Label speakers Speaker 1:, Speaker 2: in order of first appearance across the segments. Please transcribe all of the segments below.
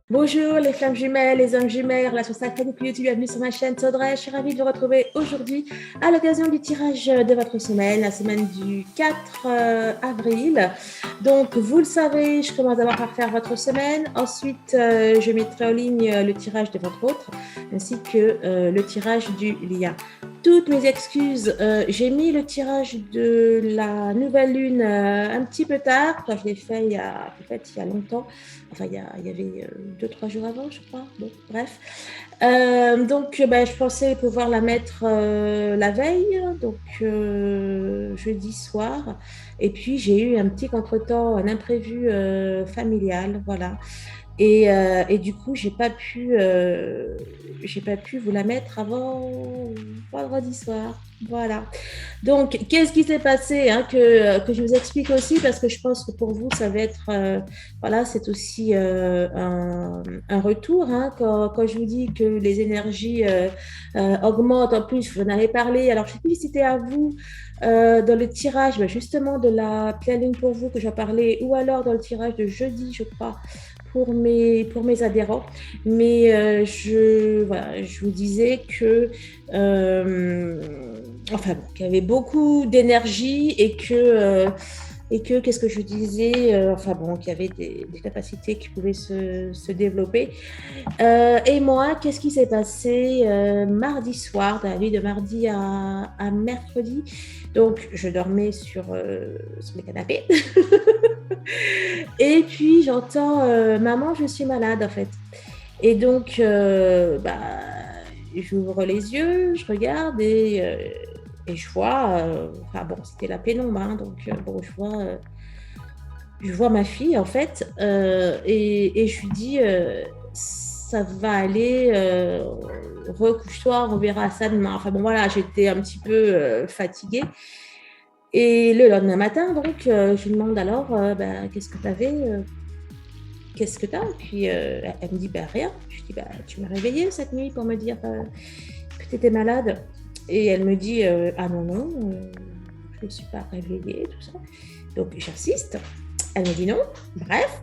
Speaker 1: Bonjour les flammes jumelles, les âmes jumelles, relations sacrées depuis YouTube, bienvenue sur ma chaîne Sodré. Je suis ravie de vous retrouver aujourd'hui à l'occasion du tirage de votre semaine, la semaine du 4 avril. Donc vous le savez, je commence d'abord par faire votre semaine, ensuite je mettrai en ligne le tirage de votre autre, ainsi que le tirage du lien. Toutes mes excuses, j'ai mis le tirage de la nouvelle lune un petit peu tard, quand je l'ai fait il y a longtemps. Enfin, il y avait 2-3 jours avant, je crois. Bon, bref. Donc, je pensais pouvoir la mettre la veille, donc jeudi soir. Et puis, j'ai eu un petit contretemps, un imprévu familial, voilà. Et du coup, j'ai pas pu vous la mettre avant vendredi soir. Voilà. Donc, qu'est-ce qui s'est passé que je vous explique aussi, parce que je pense que pour vous, ça va être, voilà, c'est aussi un retour. Quand je vous dis que les énergies augmentent, en plus, vous en avez parlé. Alors, je ne sais plus si c'était à vous dans le tirage, justement, de la pleine lune pour vous que j'en parlais, ou alors dans le tirage de jeudi, je crois, pour mes adhérents. Mais je vous disais que qu'il y avait beaucoup d'énergie et que qu'est-ce que je disais, qu'il y avait des capacités qui pouvaient se développer. Et moi, qu'est-ce qui s'est passé mardi soir, dans la nuit de mardi à mercredi? Donc, je dormais sur le canapé. Et puis, j'entends maman, je suis malade, en fait. Et donc, j'ouvre les yeux, je regarde et je vois, c'était la pénombre, donc je vois ma fille, en fait, et je lui dis, ça va aller, recouche-toi, on verra ça demain. Enfin bon, voilà, j'étais un petit peu fatiguée. Et le lendemain matin, donc, je lui demande alors, qu'est-ce que tu avais qu'est-ce que tu as? Et puis, elle me dit, rien. Je dis, tu m'as réveillée cette nuit pour me dire que tu étais malade. Et elle me dit, ah non, je ne suis pas réveillée, tout ça. Donc, j'insiste. Elle me dit non. Bref.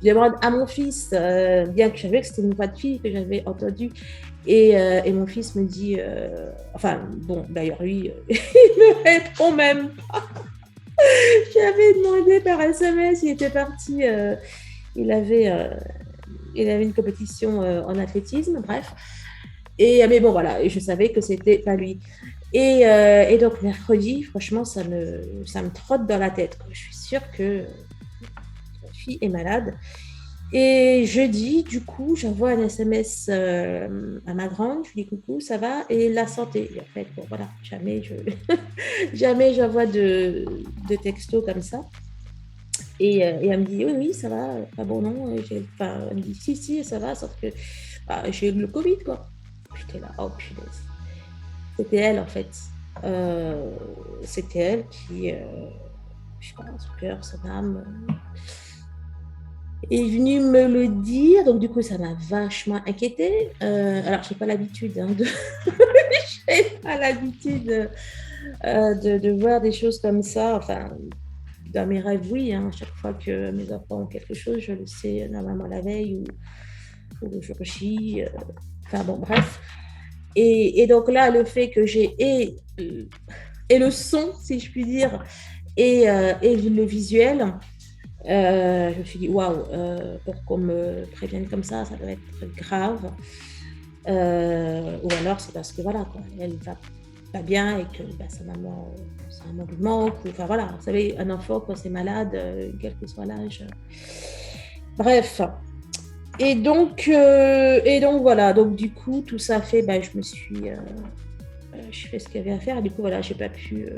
Speaker 1: Je demande à mon fils, bien que je savais que c'était une voix de fille que j'avais entendue. Et mon fils me dit, d'ailleurs, lui, il me répond même pas. J'avais demandé par SMS, il était parti, il avait une compétition en athlétisme, bref. Mais bon, voilà, je savais que c'était pas lui. Et donc, mercredi, franchement, ça me trotte dans la tête. Je suis sûre que ma fille est malade. Et jeudi, du coup, j'envoie un SMS à ma grande, je lui dis coucou, ça va? Et la santé. Et en fait, bon, voilà, jamais j'envoie de texto comme ça. Et elle me dit oui, ça va. Pas bon, non. Elle me dit si, ça va, sauf que j'ai eu le Covid, quoi. J'étais là, oh punaise. C'était elle, en fait. C'était elle qui, je sais pas, son cœur, son âme, est venue me le dire. Donc, du coup, ça m'a vachement inquiétée. Alors, j'ai pas l'habitude j'ai pas l'habitude de voir des choses comme ça. Enfin, dans mes rêves, oui. Chaque fois que mes enfants ont quelque chose, je le sais normalement la veille ou le jour J. Enfin, bon, bref. Et donc là, le fait que j'ai et le son, si je puis dire, et le visuel, je me suis dit, waouh, pour qu'on me prévienne comme ça doit être grave. Ou alors, c'est parce que, voilà, quoi, elle va pas bien et que sa maman, c'est un manque de manque. Enfin, voilà, vous savez, un enfant, quand c'est malade, quel que soit l'âge. Bref. Et donc, voilà. Donc, du coup, tout ça fait, je fais ce qu'il y avait à faire. Et du coup, voilà, j'ai pas pu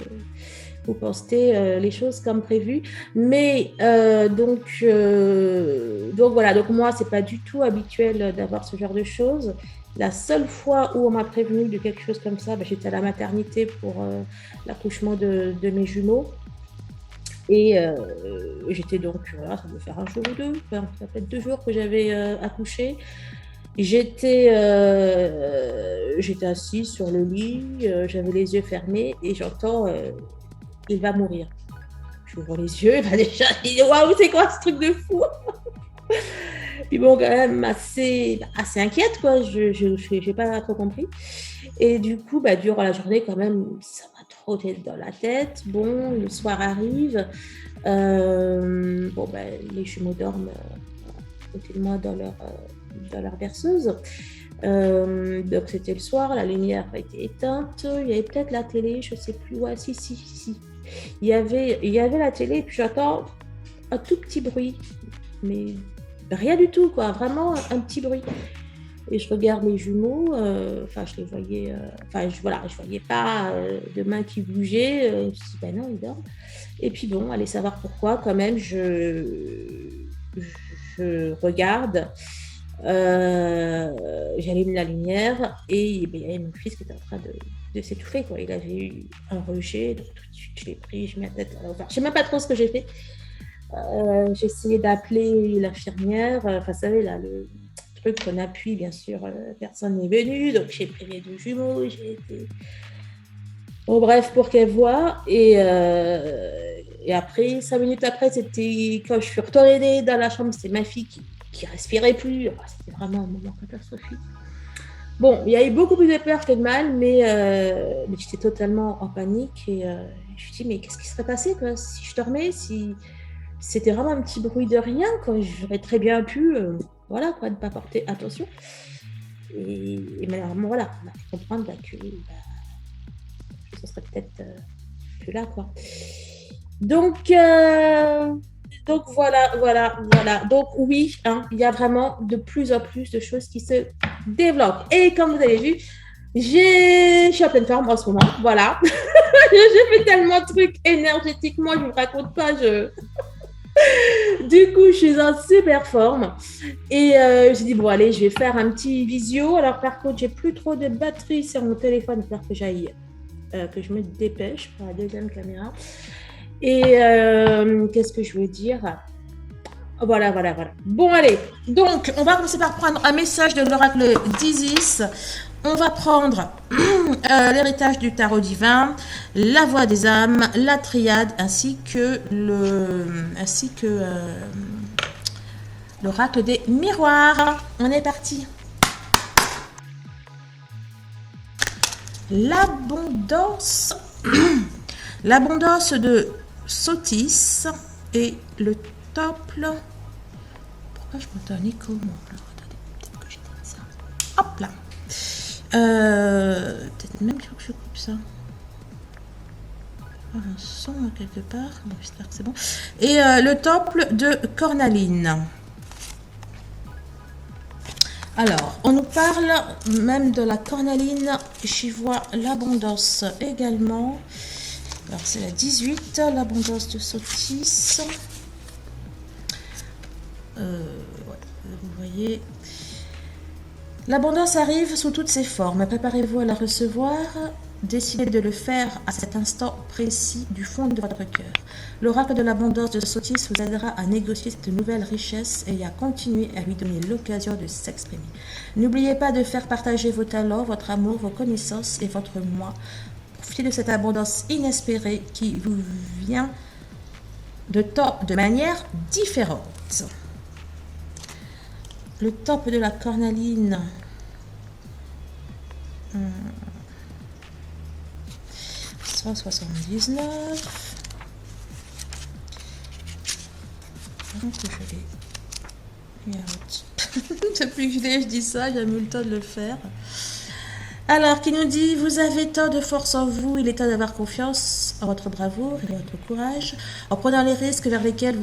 Speaker 1: vous poster les choses comme prévu. Mais donc voilà. Donc moi, c'est pas du tout habituel d'avoir ce genre de choses. La seule fois où on m'a prévenu de quelque chose comme ça, j'étais à la maternité pour l'accouchement de mes jumeaux. Et j'étais donc, voilà, ça devait faire un jour ou deux, ça fait 2 jours que j'avais accouché. J'étais assise sur le lit, j'avais les yeux fermés et j'entends il va mourir. J'ouvre les yeux, déjà, je dis waouh, c'est quoi ce truc de fou? Puis bon, quand même assez inquiète, quoi. Je n'ai pas trop compris. Et du coup, bah, durant la journée, quand même, ça m'a trotté dans la tête. Bon, le soir arrive. Bon, bah, les jumeaux dorment à côté de moi dans leur berceuse. Donc c'était le soir, la lumière a été éteinte. Il y avait peut-être la télé, je ne sais plus. Ouais, si. Il y avait la télé, et puis j'entends un tout petit bruit. Mais rien du tout, quoi. Vraiment un petit bruit. Et je regarde les jumeaux, enfin, je les voyais, voilà, je voyais pas de mains qui bougeaient. Je me suis dit, ben non, ils dorment. Et puis bon, allez savoir pourquoi, quand même, je regarde, j'allume la lumière, et ben, il y avait mon fils qui était en train de s'étouffer, quoi. Il avait eu un rejet, donc tout de suite, je l'ai pris, je mis la tête à l'envers. Je sais même pas trop ce que j'ai fait. J'ai essayé d'appeler l'infirmière, enfin, vous savez, là, le truc qu'on appuie, bien sûr, personne n'est venu, donc j'ai pris les deux jumeaux, j'ai été... Bon, bref, pour qu'elle voie, et après, 5 minutes après, c'était quand je suis retournée dans la chambre, c'était ma fille qui respirait plus. Enfin, c'était vraiment un moment catastrophique. Bon, il y a eu beaucoup plus de peur que de mal, mais j'étais totalement en panique, et je me suis dit, mais qu'est-ce qui serait passé, quoi, si je dormais, si c'était vraiment un petit bruit de rien, quoi, j'aurais très bien pu, voilà, quoi, ne pas porter attention. Et malheureusement, voilà, on a fait comprendre que ça serait peut-être plus là, quoi. Donc voilà. Donc oui, hein, il y a vraiment de plus en plus de choses qui se développent. Et comme vous avez vu, je suis en pleine forme en ce moment. Voilà. J'ai fait tellement de trucs énergétiquement, je ne vous raconte pas. Du coup, je suis en super forme. Et j'ai dit, bon, allez, je vais faire un petit visio. Alors, par contre, j'ai plus trop de batterie sur mon téléphone. Il faut que j'aille, que je me dépêche pour la deuxième caméra. Et qu'est-ce que je veux dire? Voilà. Bon, allez. Donc, on va commencer par prendre un message de l'oracle d'Isis. On va prendre l'héritage du tarot divin, la voix des âmes, la triade, ainsi que l'oracle des miroirs. On est parti. L'abondance. L'abondance de Sotis et le temple. Pourquoi je m'entends un écho? Peut-être que j'ai dit ça. Hop là. Peut-être même que je coupe ça. Un son quelque part. Bon, j'espère que c'est bon. Et le temple de Cornaline. Alors, on nous parle même de la cornaline. J'y vois l'abondance également. Alors, c'est la 18, l'abondance de Sotis. Ouais, vous voyez. L'abondance arrive sous toutes ses formes. Préparez-vous à la recevoir. Décidez de le faire à cet instant précis du fond de votre cœur. L'oracle de l'abondance de Sotis vous aidera à négocier cette nouvelle richesse et à continuer à lui donner l'occasion de s'exprimer. N'oubliez pas de faire partager vos talents, votre amour, vos connaissances et votre moi. Profitez de cette abondance inespérée qui vous vient de manière différente. Le temple de la cornaline. 179. Donc je l'ai. Depuis que je dis ça, j'ai mis le temps de le faire. Alors, qui nous dit, vous avez tant de force en vous, il est temps d'avoir confiance en votre bravoure et votre courage, en prenant les risques vers lesquels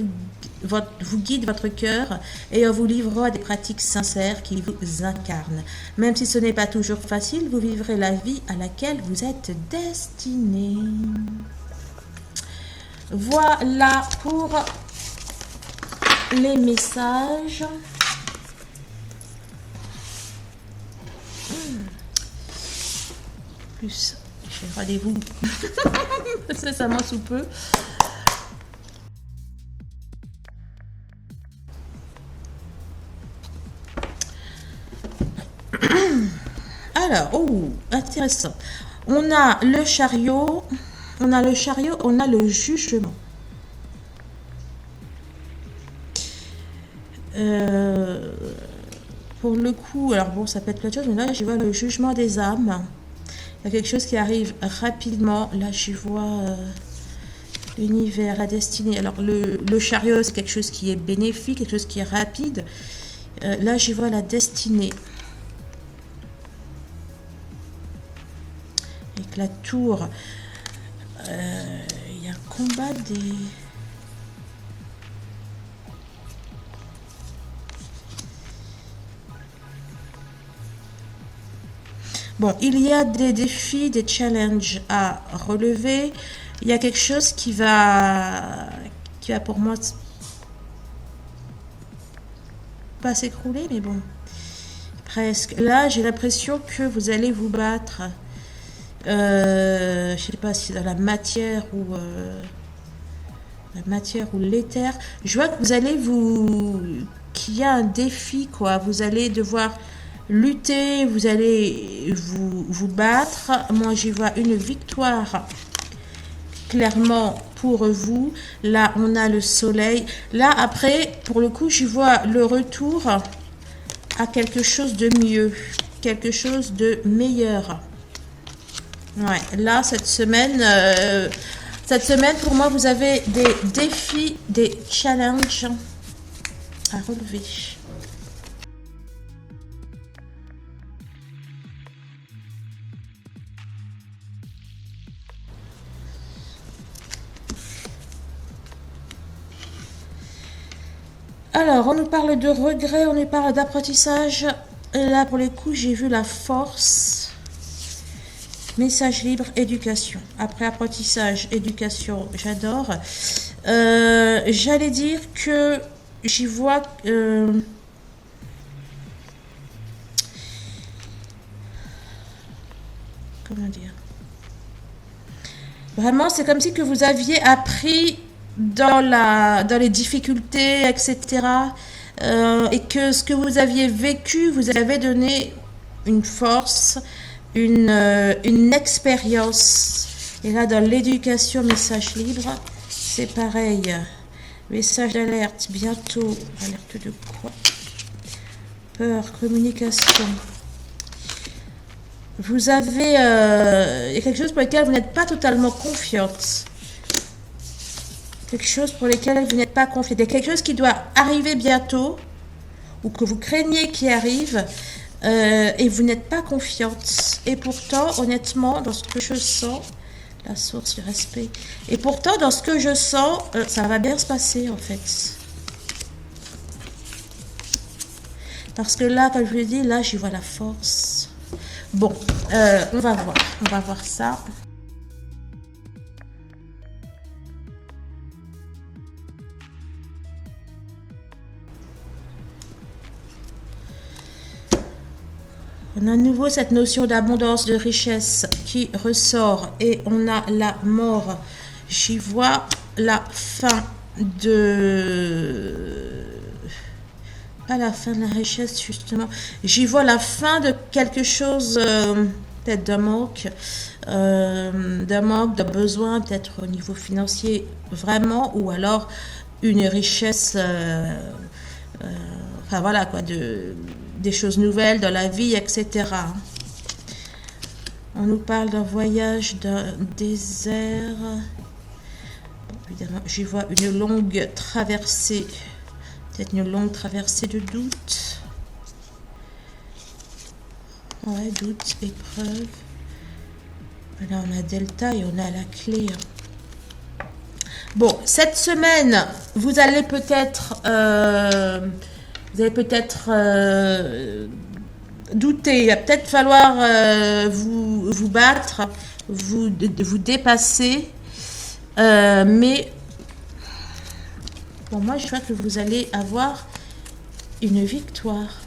Speaker 1: vous guide votre cœur et en vous livrant à des pratiques sincères qui vous incarnent. Même si ce n'est pas toujours facile, vous vivrez la vie à laquelle vous êtes destiné. Voilà pour les messages. Plus, j'ai rendez-vous incessamment sous peu. Alors, intéressant. On a le chariot, on a le jugement. pour le coup, alors bon, ça peut être plein de choses, mais là, je vois le jugement des âmes. Il y a quelque chose qui arrive rapidement. Là, je vois l'univers, la destinée. Alors, le chariot, c'est quelque chose qui est bénéfique, quelque chose qui est rapide. Là, j'y vois la destinée. Avec la tour. Il y a un combat des... Bon, il y a des défis, des challenges à relever. Il y a quelque chose qui va pour moi pas s'écrouler, mais bon, presque. Là, j'ai l'impression que vous allez vous battre. Je sais pas si c'est dans la matière ou l'éther. Je vois que vous allez qu'il y a un défi, quoi. Vous allez devoir lutter, vous allez vous battre. Moi, j'y vois une victoire clairement pour vous. Là, on a le soleil. Là, après, pour le coup, j'y vois le retour à quelque chose de mieux, quelque chose de meilleur. Ouais, là, cette semaine, pour moi, vous avez des défis, des challenges à relever. Alors, on nous parle de regret, on nous parle d'apprentissage. Et là, pour les coups, j'ai vu la force. Message libre, éducation. Après apprentissage, éducation, j'adore. J'allais dire que j'y vois... comment dire? Vraiment, c'est comme si que vous aviez appris dans les difficultés, etc. Et que ce que vous aviez vécu, vous avez donné une force, une expérience. Et là, dans l'éducation, message libre, c'est pareil. Message d'alerte, bientôt. Alerte de quoi? Peur, communication. Vous avez quelque chose pour lequel vous n'êtes pas totalement confiante. Quelque chose pour lequel vous n'êtes pas confiante. Il y a quelque chose qui doit arriver bientôt ou que vous craignez qui arrive et vous n'êtes pas confiante. Et pourtant, honnêtement, dans ce que je sens, la source du respect, et pourtant, dans ce que je sens, ça va bien se passer en fait. Parce que là, comme je vous l'ai dit, là, j'y vois la force. Bon, on va voir ça. On a à nouveau cette notion d'abondance, de richesse qui ressort et on a la mort. J'y vois la fin de... Pas la fin de la richesse, justement. J'y vois la fin de quelque chose, peut-être d'un manque, d'un besoin, peut-être au niveau financier, vraiment, ou alors une richesse, enfin voilà, quoi, des choses nouvelles dans la vie, etc. On nous parle d'un voyage, d'un désert. Bon, évidemment, j'y vois une longue traversée. Peut-être une longue traversée de doute. Ouais, doute, épreuve. Là, on a Delta et on a la clé. Bon, cette semaine, vous allez peut-être douter. Il va peut-être falloir vous battre, vous dépasser. Mais bon, moi, je crois que vous allez avoir une victoire.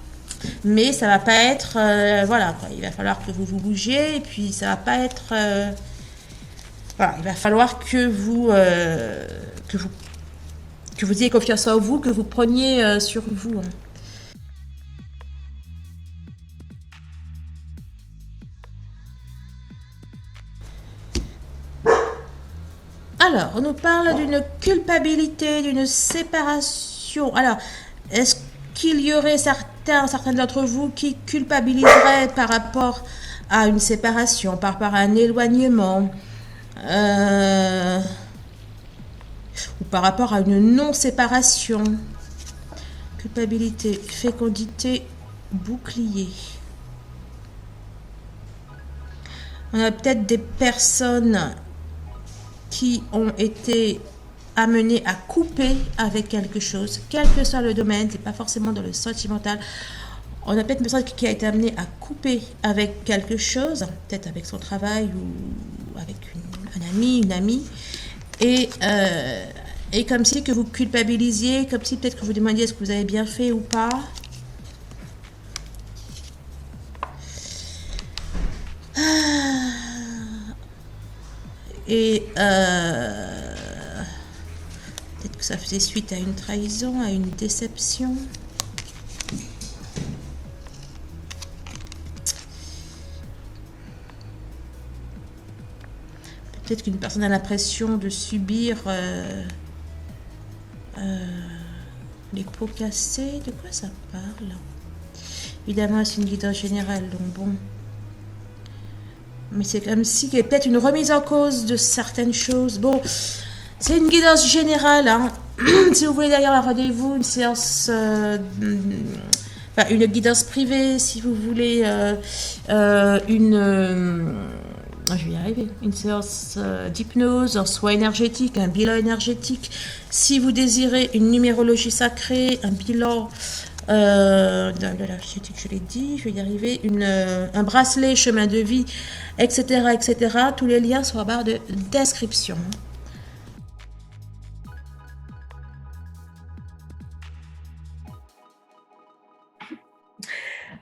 Speaker 1: Mais ça va pas être... voilà, quoi. Il va falloir que vous vous bougiez. Et puis, ça va pas être... voilà, il va falloir que vous ayez confiance en vous, que vous preniez sur vous. Alors, on nous parle d'une culpabilité, d'une séparation. Alors, est-ce qu'il y aurait certains d'entre vous qui culpabiliseraient par rapport à une séparation, par rapport à un éloignement, ou par rapport à une non-séparation. Culpabilité, fécondité, bouclier. On a peut-être des personnes qui ont été amenées à couper avec quelque chose, quel que soit le domaine, c'est pas forcément dans le sentimental. On a peut-être une personne qui a été amenée à couper avec quelque chose, peut-être avec son travail ou avec un ami, une amie, et comme si que vous culpabilisiez, comme si peut-être que vous demandiez est-ce que vous avez bien fait ou pas. Et peut-être que ça faisait suite à une trahison, à une déception. Peut-être qu'une personne a l'impression de subir les pots cassés. De quoi ça parle? Évidemment, c'est une guidance générale, donc bon. Mais c'est comme si il y a peut-être une remise en cause de certaines choses. Bon, c'est une guidance générale. Hein. Si vous voulez d'ailleurs un rendez-vous, une séance, une guidance privée, si vous voulez je vais y arriver, une séance d'hypnose, un soin énergétique, un bilan énergétique. Si vous désirez une numérologie sacrée, un bilan de l'énergétique, je l'ai dit, je vais y arriver, un bracelet, chemin de vie, etc., etc. Tous les liens sont en barre de description.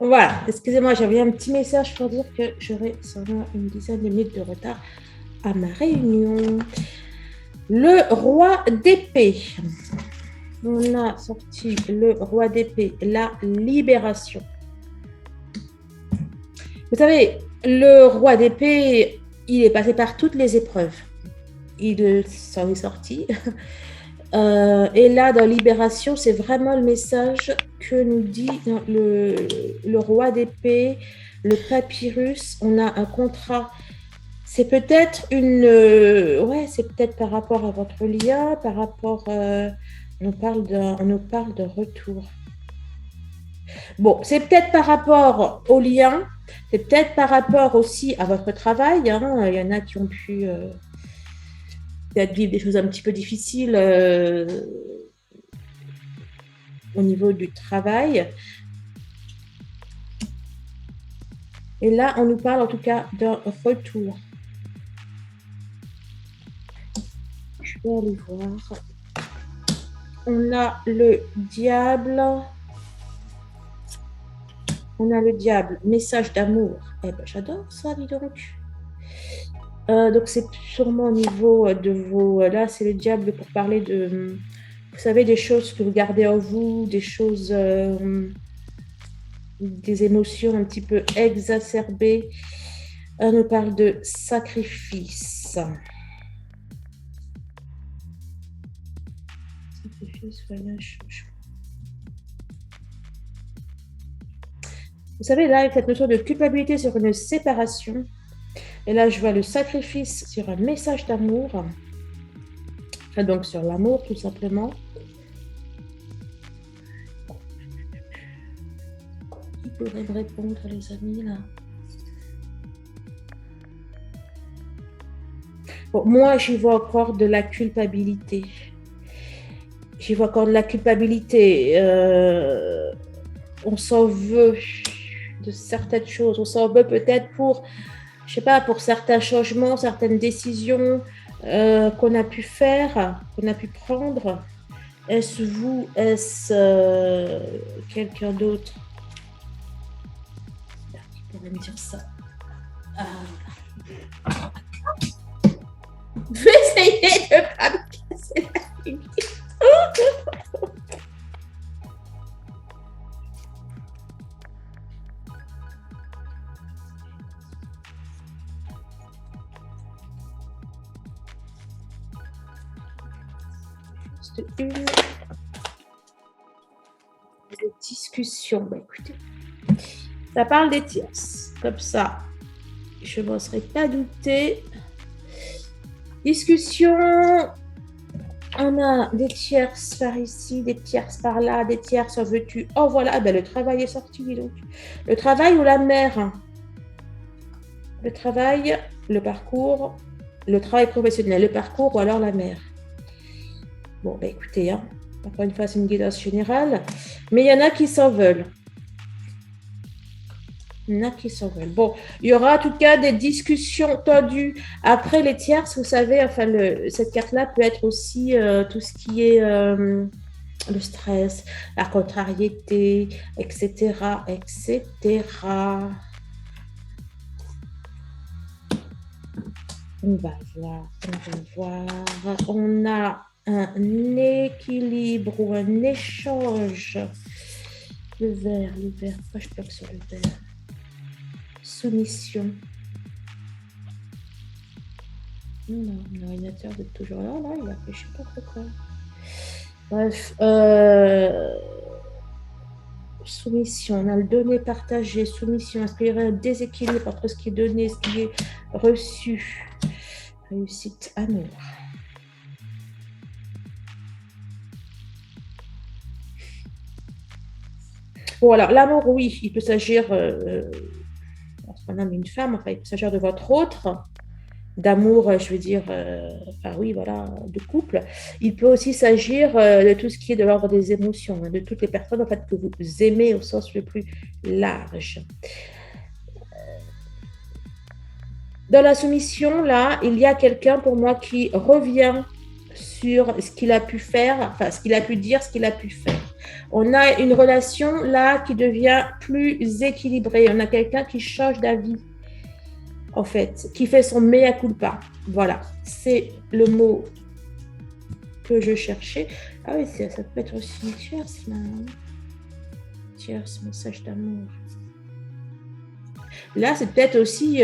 Speaker 1: Voilà, excusez-moi, j'avais un petit message pour dire que j'aurai seulement une dizaine de minutes de retard à ma réunion. Le roi d'épée. On a sorti le roi d'épée, la libération. Vous savez, le roi d'épée, il est passé par toutes les épreuves. Il s'en est sorti. Et là, dans Libération, c'est vraiment le message que nous dit le roi d'épée, le papyrus. On a un contrat. C'est peut-être c'est peut-être par rapport à votre lien, par rapport. On nous parle de retour. Bon, c'est peut-être par rapport au lien, c'est peut-être par rapport aussi à votre travail. Hein. Il y en a qui ont pu peut-être vivre des choses un petit peu difficiles au niveau du travail. Et là, on nous parle en tout cas d'un retour. Je vais aller voir. On a le diable. On a le diable, message d'amour. Eh ben, j'adore ça, dis donc. Donc, c'est sûrement au niveau de vos... Là, c'est le diable pour parler de... Vous savez, des choses que vous gardez en vous, des choses... des émotions un petit peu exacerbées. On nous parle de sacrifice. Sacrifice, voyage. Vous savez, là, avec cette notion de culpabilité sur une séparation, et là, je vois le sacrifice sur un message d'amour, enfin, donc sur l'amour, tout simplement. Qui pourrait me répondre, les amis, là? Bon, moi, j'y vois encore de la culpabilité. J'y vois encore de la culpabilité. On s'en veut de certaines choses. On s'en veut peut-être pour, je sais pas, pour certains changements, certaines décisions qu'on a pu faire, qu'on a pu prendre. Est-ce vous, est-ce quelqu'un d'autre qui pourrait me dire ça? Je vais essayer de ne pas me casser la figure. Juste une. discussion. Bah, écoutez, ça parle des tierces. Comme ça, je ne m'en serais pas douté. Discussion. On a des tierces par ici, des tierces par là, des tierces en veux-tu. Oh voilà, ah ben, le travail est sorti, dis donc. Le travail ou la mère? Le travail, le parcours, le travail professionnel, le parcours ou alors la mère. Bon, ben écoutez, hein, encore une fois, c'est une guidance générale, mais il y en a qui s'en veulent. Il y en a qui s'en veulent. Bon, il y aura en tout cas des discussions tendues. Après les tierces, vous savez, enfin, cette carte-là peut être aussi tout ce qui est le stress, la contrariété, etc., etc. On va voir. On a un équilibre ou un échange. Le vert. Pourquoi je bloque sur le vert? Soumission. Non, l'ordinateur est toujours là, il a fait je sais pas pourquoi. Bref, soumission, on a le donné, partagé, soumission, est-ce qu'il y aurait un déséquilibre entre ce qui est donné et ce qui est reçu? Réussite, amour. Bon, alors, l'amour, oui, il peut s'agir, un homme et une femme, enfin, il peut s'agir de votre autre, d'amour, je veux dire, enfin oui, voilà, de couple. Il peut aussi s'agir de tout ce qui est de l'ordre des émotions, hein, de toutes les personnes en fait que vous aimez au sens le plus large. Dans la soumission, là, il y a quelqu'un pour moi qui revient sur ce qu'il a pu faire, enfin ce qu'il a pu dire, ce qu'il a pu faire. On a une relation là qui devient plus équilibrée. On a quelqu'un qui change d'avis, en fait, qui fait son mea culpa. Voilà, c'est le mot que je cherchais. Ah oui, ça peut être aussi une tierce, là. Tierce, message d'amour. Là, c'est peut-être aussi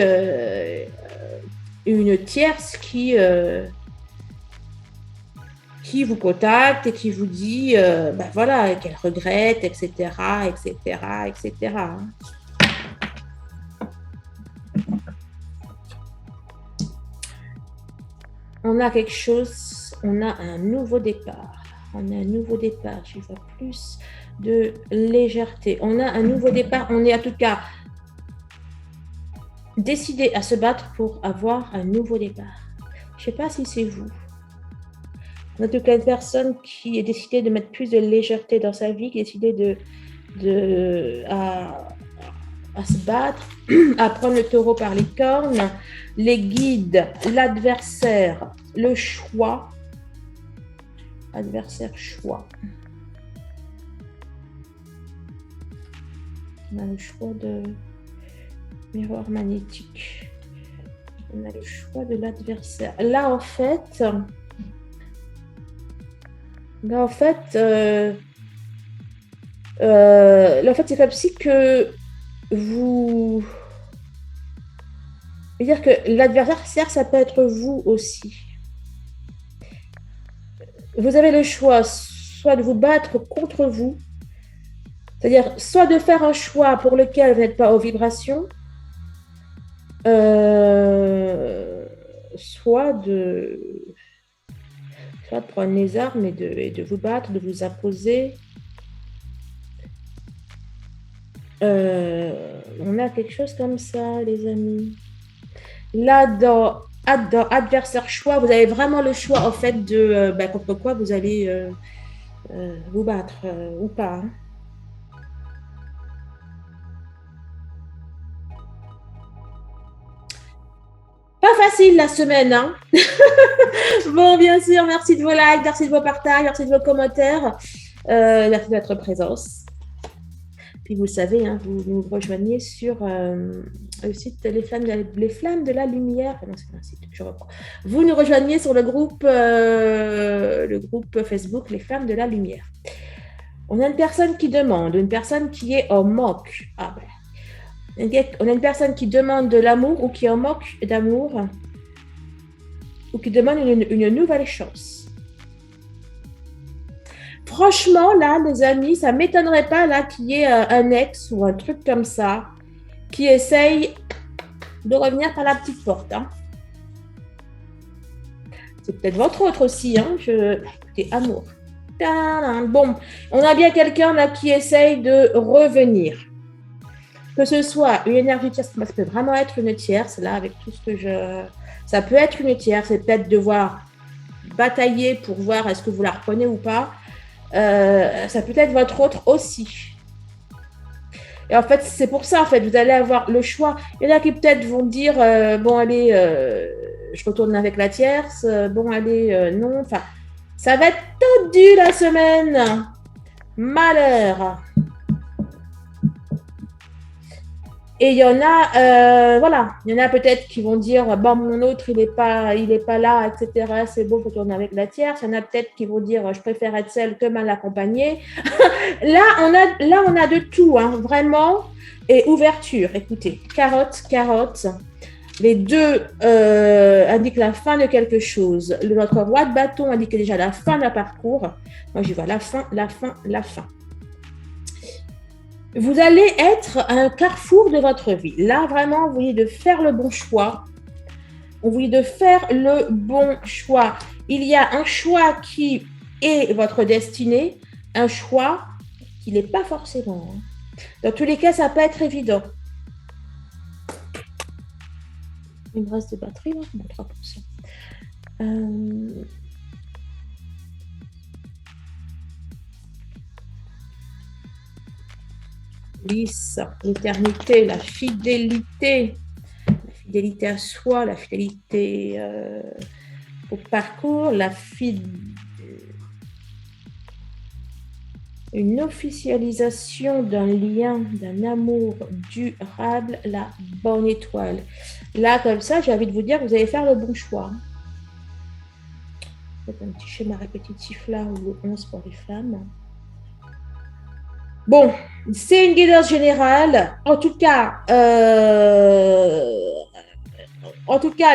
Speaker 1: une tierce qui vous contacte et qui vous dit, ben voilà, qu'elle regrette, etc., etc., etc. On a quelque chose, on a un nouveau départ. Je vois plus de légèreté. On a un nouveau départ, on est en tout cas décidé à se battre pour avoir un nouveau départ. Je ne sais pas si c'est vous. En tout cas, une personne qui est décidée de mettre plus de légèreté dans sa vie, qui est décidée à se battre, à prendre le taureau par les cornes, les guides, l'adversaire, le choix. Adversaire, choix. On a le choix de miroir magnétique. On a le choix de l'adversaire. Là, en fait, c'est comme si que vous... C'est-à-dire que l'adversaire, ça peut être vous aussi. Vous avez le choix soit de vous battre contre vous, c'est-à-dire soit de faire un choix pour lequel vous n'êtes pas aux vibrations, soit de prendre les armes et de vous battre, de vous imposer. On a quelque chose comme ça, les amis. Là, dans adversaire choix, vous avez vraiment le choix, en fait, de contre quoi vous allez vous battre ou pas. Hein. Pas facile la semaine, hein. Bon, bien sûr, merci de vos likes, merci de vos partages, merci de vos commentaires, merci de votre présence. Puis vous le savez, hein, vous nous rejoignez sur le site Les Flammes de la Lumière. Non, c'est un site, je reprends. Vous nous rejoignez sur le groupe Facebook Les Flammes de la Lumière. On a une personne qui demande, une personne qui est en manque. Ah ben. On a une personne qui demande de l'amour ou qui est en manque d'amour ou qui demande une nouvelle chance. franchement, là, les amis, ça ne m'étonnerait pas là qu'il y ait un ex ou un truc comme ça qui essaye de revenir par la petite porte. Hein. C'est peut-être votre autre aussi. Hein. Écoutez, amour. Bon, on a bien quelqu'un là qui essaye de revenir. Que ce soit une énergie tierce, ça peut vraiment être une tierce, là, avec tout ce que ça peut être une tierce, c'est peut-être devoir batailler pour voir est-ce que vous la reprenez ou pas. Ça peut être votre autre aussi. Et en fait, c'est pour ça, en fait, vous allez avoir le choix. Il y en a qui peut-être vont dire, bon, allez, je retourne avec la tierce, bon, allez, non. Enfin, ça va être tendu la semaine. Malheur. Et il y en a, voilà, il y en a peut-être qui vont dire, bon, mon autre, il est pas là, etc. C'est beau, faut tourner avec la tierce. Il y en a peut-être qui vont dire, je préfère être seule que mal accompagnée. Là, on a de tout, hein, vraiment. Et ouverture, écoutez, carotte. Les deux indiquent la fin de quelque chose. Notre roi de bâton indique déjà la fin d'un parcours. Moi, j'y vois la fin. Vous allez être à un carrefour de votre vie. Là, vraiment, vous voyez de faire le bon choix. Vous voyez de faire le bon choix. Il y a un choix qui est votre destinée, un choix qui n'est pas forcément. Dans tous les cas, ça peut être évident. Il me reste de batterie, là, bon, 3%. Lys, l'éternité, la fidélité à soi, la fidélité au parcours, une officialisation d'un lien, d'un amour durable, la bonne étoile. Là, comme ça, j'ai envie de vous dire que vous allez faire le bon choix. C'est un petit schéma répétitif là, ou le 11 pour les femmes. Bon, c'est une guidance générale. En tout cas,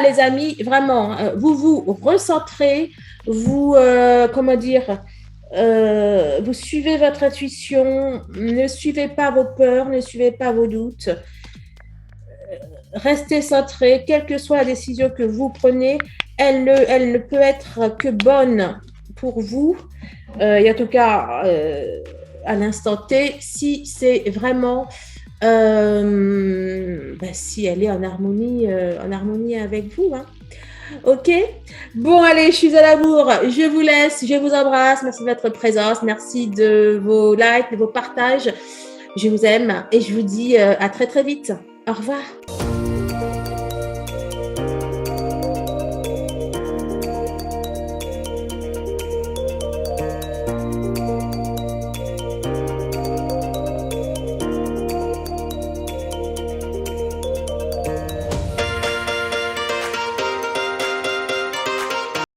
Speaker 1: les amis, vraiment, vous vous recentrez, vous, vous suivez votre intuition, ne suivez pas vos peurs, ne suivez pas vos doutes. Restez centré, quelle que soit la décision que vous prenez, elle ne peut être que bonne pour vous. Et en tout cas, à l'instant T, si c'est vraiment, si elle est en harmonie avec vous. Hein. Ok. Bon, allez, je suis à l'amour. Je vous laisse, je vous embrasse. Merci de votre présence. Merci de vos likes, de vos partages. Je vous aime et je vous dis à très très vite. Au revoir.